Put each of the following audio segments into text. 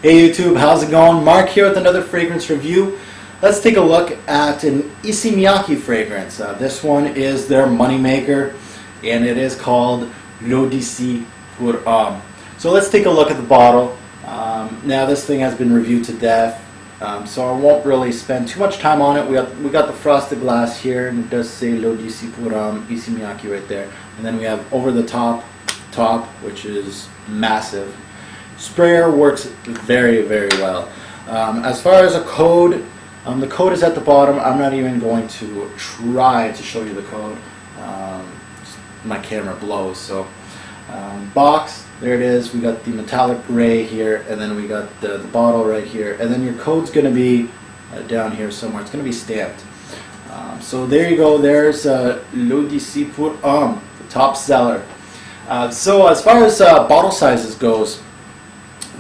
Hey YouTube, how's it going? Mark here with another fragrance review. Let's take a look at an Issey Miyake fragrance. This one is their moneymaker, and it is called l'Odyssée pour Homme. So let's take a look at the bottle. Now this thing has been reviewed to death, so I won't really spend too much time on it. We got the frosted glass here, and it does say l'Odyssée pour Homme, Issey Miyake right there. And then we have over the top, which is massive. Sprayer works very, very well. As far as a code, the code is at the bottom. I'm not even going to try to show you the code. My camera blows. So box, there it is. We got the metallic gray here, and then we got the bottle right here, and then your code's going to be down here somewhere. It's going to be stamped. So there you go. There's l'Odyssée pour Homme, the top seller. So as far as bottle sizes goes,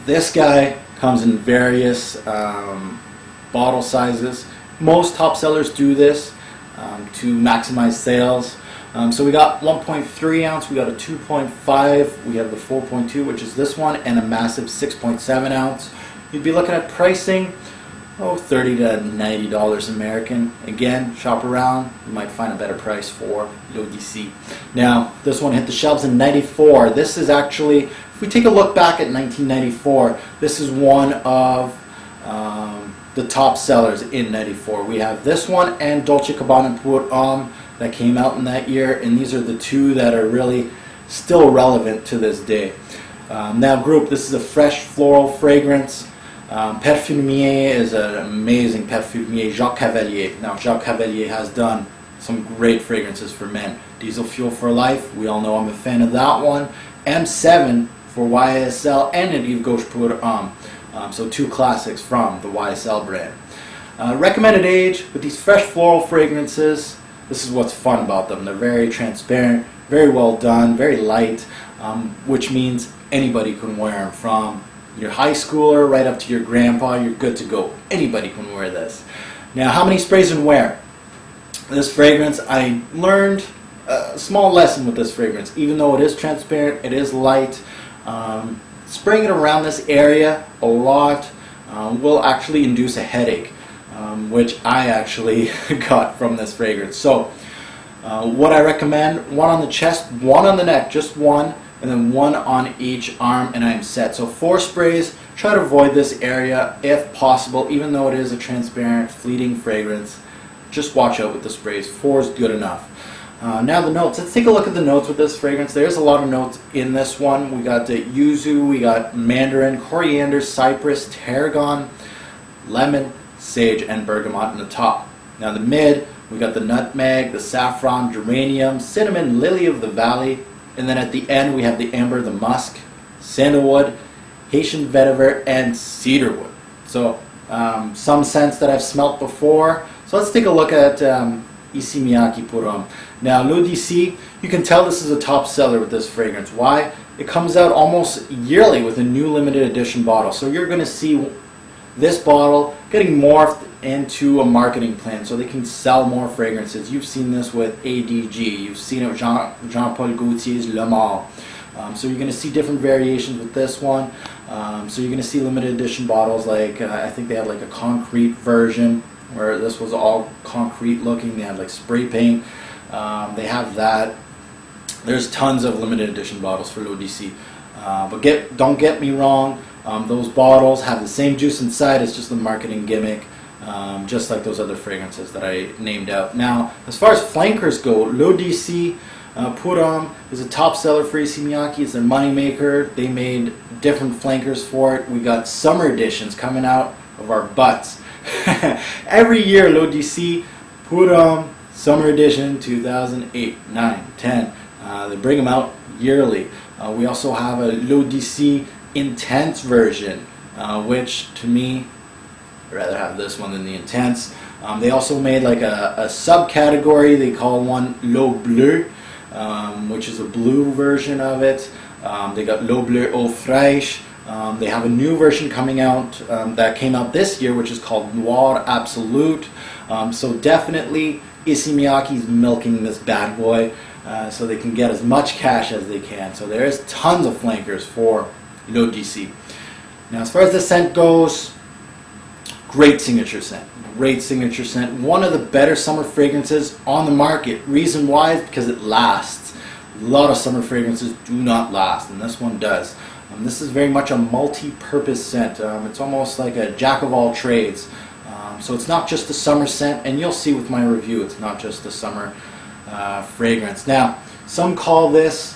this guy comes in various bottle sizes. Most top sellers do this to maximize sales. So we got 1.3 ounce, we got a 2.5, we have the 4.2, which is this one, and a massive 6.7 ounce. You'd be looking at pricing, $30 to $90 American. Again, shop around, you might find a better price for l'Odyssée. Now, this one hit the shelves in '94. This is actually, if we take a look back at 1994, this is one of the top sellers in '94. We have this one and Dolce & Gabbana pour Homme that came out in that year, and these are the two that are really still relevant to this day. Now, group, this is a fresh floral fragrance. Parfumier is an amazing parfumier, Jacques Cavalier. Now, Jacques Cavalier has done some great fragrances for men. Diesel Fuel for Life, we all know I'm a fan of that one. M7 for YSL, and an Yves Gauche pour Homme. So two classics from the YSL brand. Recommended age with these fresh floral fragrances, this is what's fun about them. They're very transparent, very well done, very light, which means anybody can wear them, from your high schooler right up to your grandpa. You're good to go. Anybody can wear this. Now, how many sprays and where? This fragrance, I learned a small lesson with this fragrance. Even though it is transparent, it is light, spraying it around this area a lot will actually induce a headache, which I actually got from this fragrance. So what I recommend, one on the chest, one on the neck, just one, and then one on each arm, and I'm set. So 4 sprays. Try to avoid this area if possible, even though it is a transparent, fleeting fragrance. Just watch out with the sprays. 4 is good enough. Now the notes. Let's take a look at the notes with this fragrance. There's a lot of notes in this one. We got the yuzu, we got mandarin, coriander, cypress, tarragon, lemon, sage, and bergamot in the top. Now the mid, we got the nutmeg, the saffron, geranium, cinnamon, lily of the valley, and then at the end we have the amber, the musk, sandalwood, Haitian vetiver, and cedarwood. So some scents that I've smelt before. So let's take a look at Issey Miyake pour Homme. Now l'Odyssée, you can tell this is a top seller with this fragrance. Why? It comes out almost yearly with a new limited edition bottle. So you're going to see this bottle getting morphed into a marketing plan so they can sell more fragrances. You've seen this with ADG. You've seen it with Jean-Paul Gaultier's Le Male. So you're going to see different variations with this one. So you're going to see limited edition bottles like, I think they had like a concrete version where this was all concrete looking. They had like spray paint. They have that. There's tons of limited edition bottles for l'Odyssée. But don't get me wrong, those bottles have the same juice inside. It's just a marketing gimmick, just like those other fragrances that I named out. Now, as far as flankers go, l'Odyssée pour Homme is a top seller for Issey Miyake. It's their moneymaker. They made different flankers for it. We got summer editions coming out of our butts. Every year, l'Odyssée pour Homme, summer edition 2008, 9, 10. They bring them out yearly. We also have a l'Odyssée Intense version, which to me, I'd rather have this one than the Intense. They also made like a subcategory. They call one L'Eau Bleue, which is a blue version of it. They got L'Eau Bleue Eau Fraîche. They have a new version coming out that came out this year, which is called Noir Absolute. So definitely Issey Miyake's milking this bad boy so they can get as much cash as they can. So there's tons of flankers for l'Odyssée. Now, as far as the scent goes, great signature scent. Great signature scent. One of the better summer fragrances on the market. Reason why is because it lasts. A lot of summer fragrances do not last, and this one does. This is very much a multi-purpose scent. It's almost like a jack of all trades. So it's not just a summer scent, and you'll see with my review, it's not just a summer fragrance. Now, some call this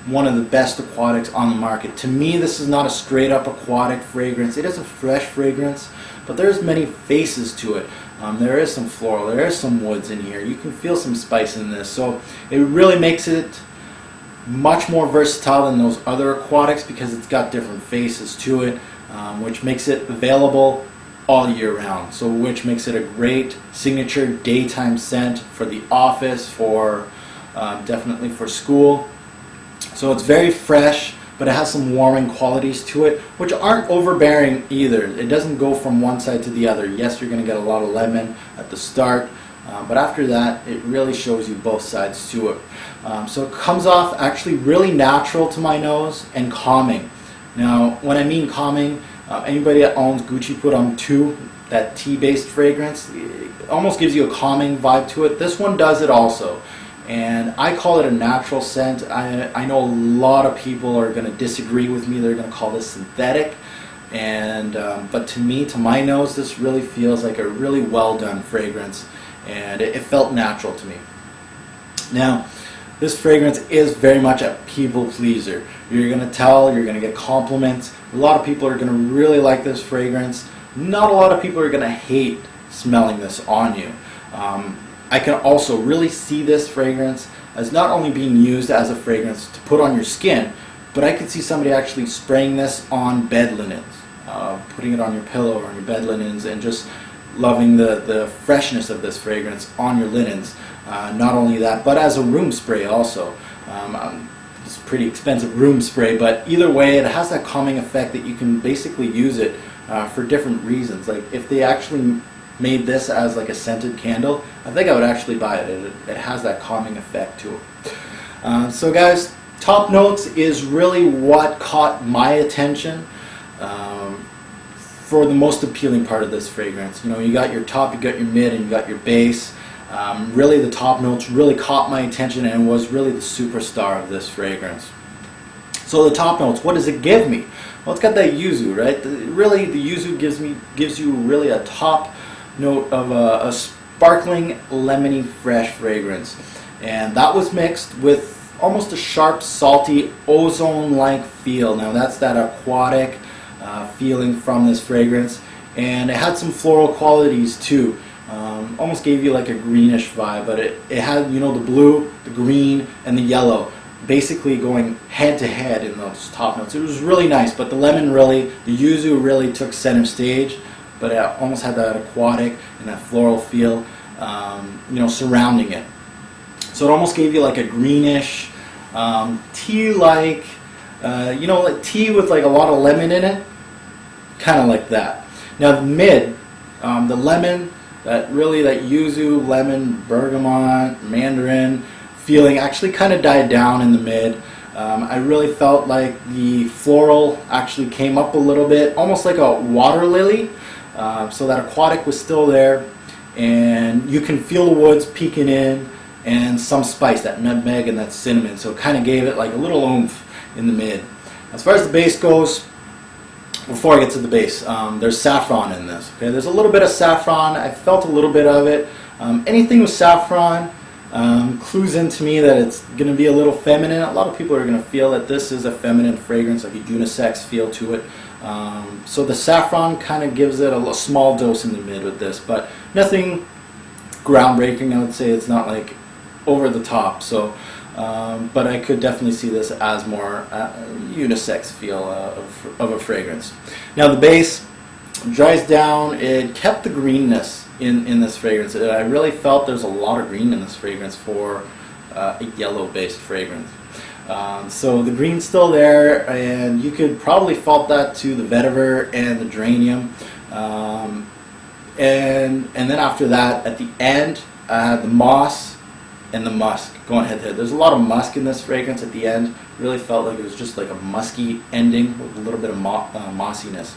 one of the best aquatics on the market. To me, this is not a straight up aquatic fragrance. It is a fresh fragrance, but there's many faces to it. There is some floral, there is some woods in here. You can feel some spice in this. So it really makes it much more versatile than those other aquatics because it's got different faces to it, which makes it available all year round. So which makes it a great signature daytime scent for the office, for definitely for school. So it's very fresh, but it has some warming qualities to it, which aren't overbearing either. It doesn't go from one side to the other. Yes, you're going to get a lot of lemon at the start, but after that, it really shows you both sides to it. So it comes off actually really natural to my nose and calming. Now, when I mean calming, anybody that owns Gucci put on 2, that tea-based fragrance, it almost gives you a calming vibe to it. This one does it also. And I call it a natural scent. I know a lot of people are going to disagree with me. They're going to call this synthetic. And but to me, to my nose, this really feels like a really well done fragrance. And it felt natural to me. Now, this fragrance is very much a people pleaser. You're going to tell, you're going to get compliments. A lot of people are going to really like this fragrance. Not a lot of people are going to hate smelling this on you. I can also really see this fragrance as not only being used as a fragrance to put on your skin, but I could see somebody actually spraying this on bed linens, putting it on your pillow or on your bed linens, and just loving the freshness of this fragrance on your linens. Not only that, but as a room spray also. It's a pretty expensive room spray, but either way, it has that calming effect that you can basically use it for different reasons. Like if they actually made this as like a scented candle, I think I would actually buy it. It has that calming effect to it. So guys, top notes is really what caught my attention for the most appealing part of this fragrance. You know, you got your top, you got your mid, and you got your base. Really the top notes really caught my attention and was really the superstar of this fragrance. So the top notes, what does it give me? Well, it's got that yuzu, right? Really, the yuzu gives you really a top note of a sparkling, lemony, fresh fragrance. And that was mixed with almost a sharp, salty, ozone-like feel. Now that's that aquatic feeling from this fragrance. And it had some floral qualities too. Almost gave you like a greenish vibe, but it had, you know, the blue, the green, and the yellow basically going head to head in those top notes. It was really nice, but the lemon really, the yuzu really took center stage. But it almost had that aquatic and that floral feel, you know, surrounding it. So it almost gave you like a greenish, tea-like, you know, like tea with like a lot of lemon in it, kind of like that. Now the mid, the lemon, that yuzu, lemon, bergamot, mandarin feeling actually kind of died down in the mid. I really felt like the floral actually came up a little bit, almost like a water lily. So that aquatic was still there, and you can feel the woods peeking in, and some spice, that nutmeg and that cinnamon. So it kind of gave it like a little oomph in the mid. As far as the base goes, before I get to the base, there's saffron in this. Okay, there's a little bit of saffron. I felt a little bit of it. Anything with saffron clues into me that it's going to be a little feminine. A lot of people are going to feel that this is a feminine fragrance, like a unisex feel to it. So the saffron kind of gives it a small dose in the mid with this, but nothing groundbreaking. I would say it's not like over the top. So, but I could definitely see this as more unisex feel of a fragrance. Now the base dries down. It kept the greenness in this fragrance. I really felt there's a lot of green in this fragrance for a yellow-based fragrance. So the green's still there, and you could probably fault that to the vetiver and the geranium. And then after that, at the end, the moss and the musk going head to head. There's a lot of musk in this fragrance at the end, Really felt like it was just like a musky ending with a little bit of mossiness.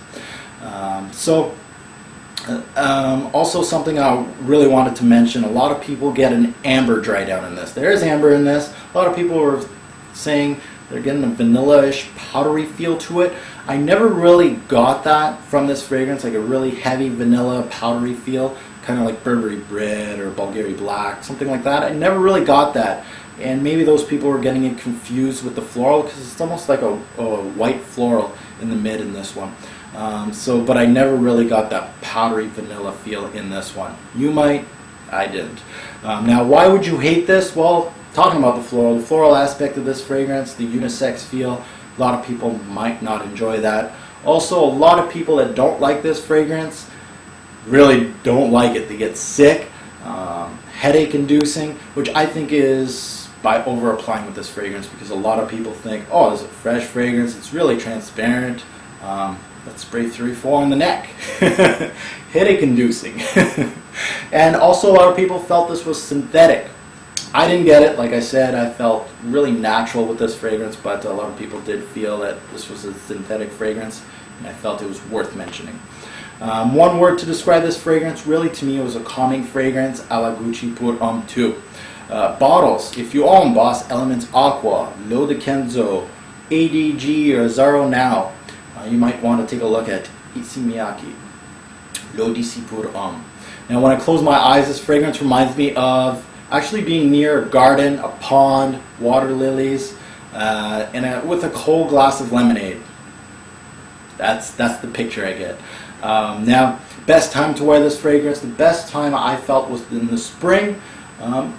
Also something I really wanted to mention, a lot of people get an amber dry down in this. There is amber in this. A lot of people were saying they're getting a vanilla-ish powdery feel to it. I never really got that from this fragrance, like a really heavy vanilla powdery feel, kind of like Burberry Bread or Bulgari Black, something like that. I never really got that. And maybe those people were getting it confused with the floral, because it's almost like a white floral in the mid in this one. But I never really got that powdery vanilla feel in this one. You might, I didn't. Now, why would you hate this? Well, talking about the floral aspect of this fragrance, the unisex feel, a lot of people might not enjoy that. Also, a lot of people that don't like this fragrance really don't like it. They get sick, headache inducing, which I think is by over applying with this fragrance, because a lot of people think, oh, this is a fresh fragrance, it's really transparent, let's spray 3, 4 on the neck. Headache inducing. And also a lot of people felt this was synthetic. I didn't get it. Like I said, I felt really natural with this fragrance, but a lot of people did feel that this was a synthetic fragrance, and I felt it was worth mentioning. One word to describe this fragrance, really to me, it was a calming fragrance, à la Gucci pour Homme 2. Bottles, if you own Boss Elements Aqua, L'Eau de Kenzo, ADG, or Zaro Now, you might want to take a look at Issey Miyake, L'Eau d'ici pour Homme. Now when I close my eyes, this fragrance reminds me of actually being near a garden, a pond, water lilies, with a cold glass of lemonade. That's the picture I get. Now, best time to wear this fragrance, the best time I felt was in the spring.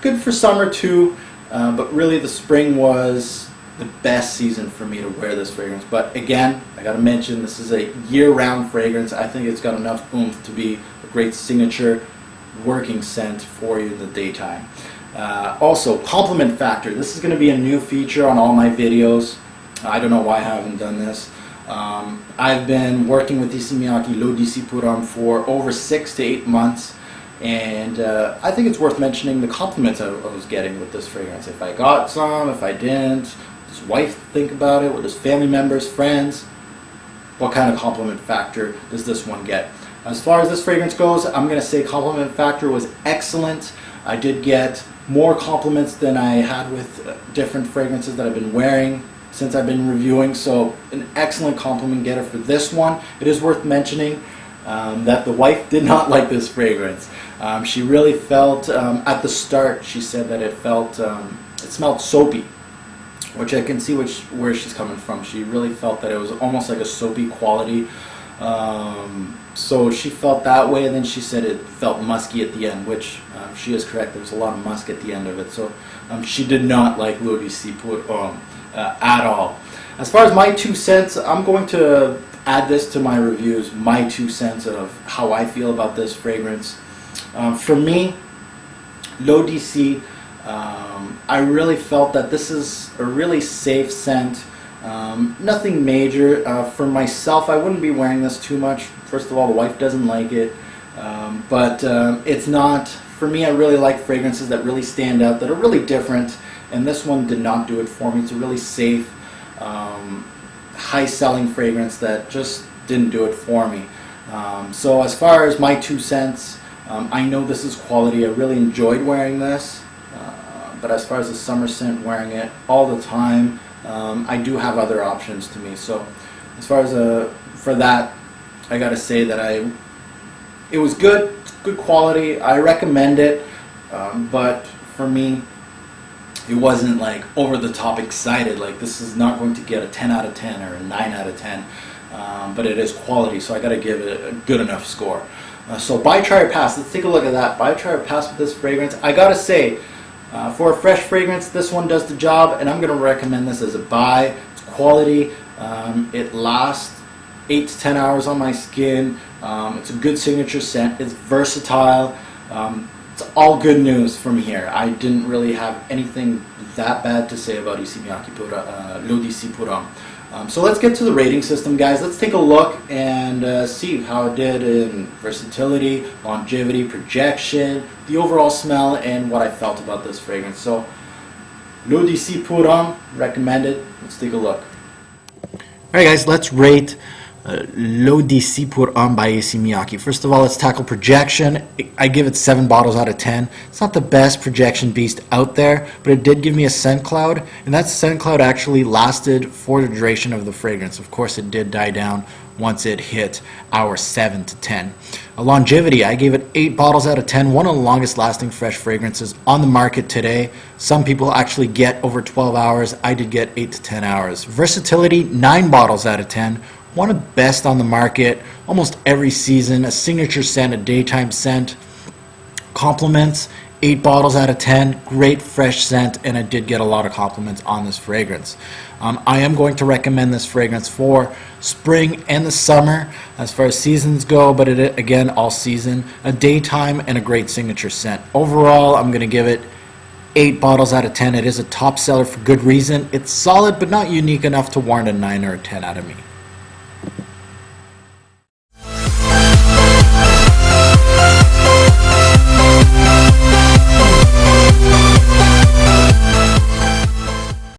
Good for summer too, but really the spring was the best season for me to wear this fragrance. But again, I gotta mention, this is a year-round fragrance. I think it's got enough oomph to be a great signature working scent for you in the daytime. Also, compliment factor. This is going to be a new feature on all my videos. I don't know why I haven't done this. I've been working with Issey Miyake L'Eau d'ici pour Homme for over 6 to 8 months, and I think it's worth mentioning the compliments I was getting with this fragrance. If I got some, if I didn't, what does his wife think about it, what does family members, friends, what kind of compliment factor does this one get? As far as this fragrance goes, I'm going to say compliment factor was excellent. I did get more compliments than I had with different fragrances that I've been wearing since I've been reviewing, so an excellent compliment getter for this one. It is worth mentioning that the wife did not like this fragrance. She really felt, at the start, she said that it smelled soapy, which I can see where she's coming from. She really felt that it was almost like a soapy quality. So she felt that way, and then she said it felt musky at the end, which she is correct. There was a lot of musk at the end of it. So she did not like L'Eau d'ici pour Homme at all. As far as my 2 cents, I'm going to add this to my reviews, my 2 cents of how I feel about this fragrance. For me, L'Eau d'ici, I really felt that this is a really safe scent. Nothing major. For myself, I wouldn't be wearing this too much. First of all, the wife doesn't like it, but it's not, for me, I really like fragrances that really stand out, that are really different, and this one did not do it for me. It's a really safe, high-selling fragrance that just didn't do it for me. So as far as my 2 cents, I know this is quality. I really enjoyed wearing this, but as far as the summer scent, wearing it all the time, I do have other options to me. So as far as for that, I gotta say that it was good, good quality. I recommend it, but for me, it wasn't like over the top excited. Like, this is not going to get a 10 out of 10 or a 9 out of 10, but it is quality, so I gotta give it a good enough score. So buy, try, or pass. Let's take a look at that. Buy, try, or pass with this fragrance. I gotta say, for a fresh fragrance, this one does the job, and I'm going to recommend this as a buy. It's quality. It lasts 8 to 10 hours on my skin. It's a good signature scent. It's versatile. It's all good news from here. I didn't really have anything that bad to say about Issey Miyake L'Eau d'ici pour Homme. So let's get to the rating system, guys. Let's take a look and see how it did in versatility, longevity, projection, the overall smell, and what I felt about this fragrance. So L'Odyssée pour Homme, recommended. Let's take a look. Alright guys, let's rate L'Odyssée pour Homme by Issey Miyake. First of all, let's tackle projection. I give it 7 bottles out of 10. It's not the best projection beast out there, but it did give me a scent cloud, and that scent cloud actually lasted for the duration of the fragrance. Of course, it did die down once it hit hour 7 to 10. A longevity, I gave it 8 bottles out of 10, one of the longest lasting fresh fragrances on the market today. Some people actually get over 12 hours. I did get 8 to 10 hours. Versatility, 9 bottles out of 10. One of the best on the market, almost every season, a signature scent, a daytime scent. Compliments, 8 bottles out of 10, great fresh scent, and I did get a lot of compliments on this fragrance. I am going to recommend this fragrance for spring and the summer as far as seasons go, but it again, all season, a daytime and a great signature scent. Overall, I'm going to give it 8 bottles out of 10. It is a top seller for good reason. It's solid, but not unique enough to warrant a 9 or a 10 out of me.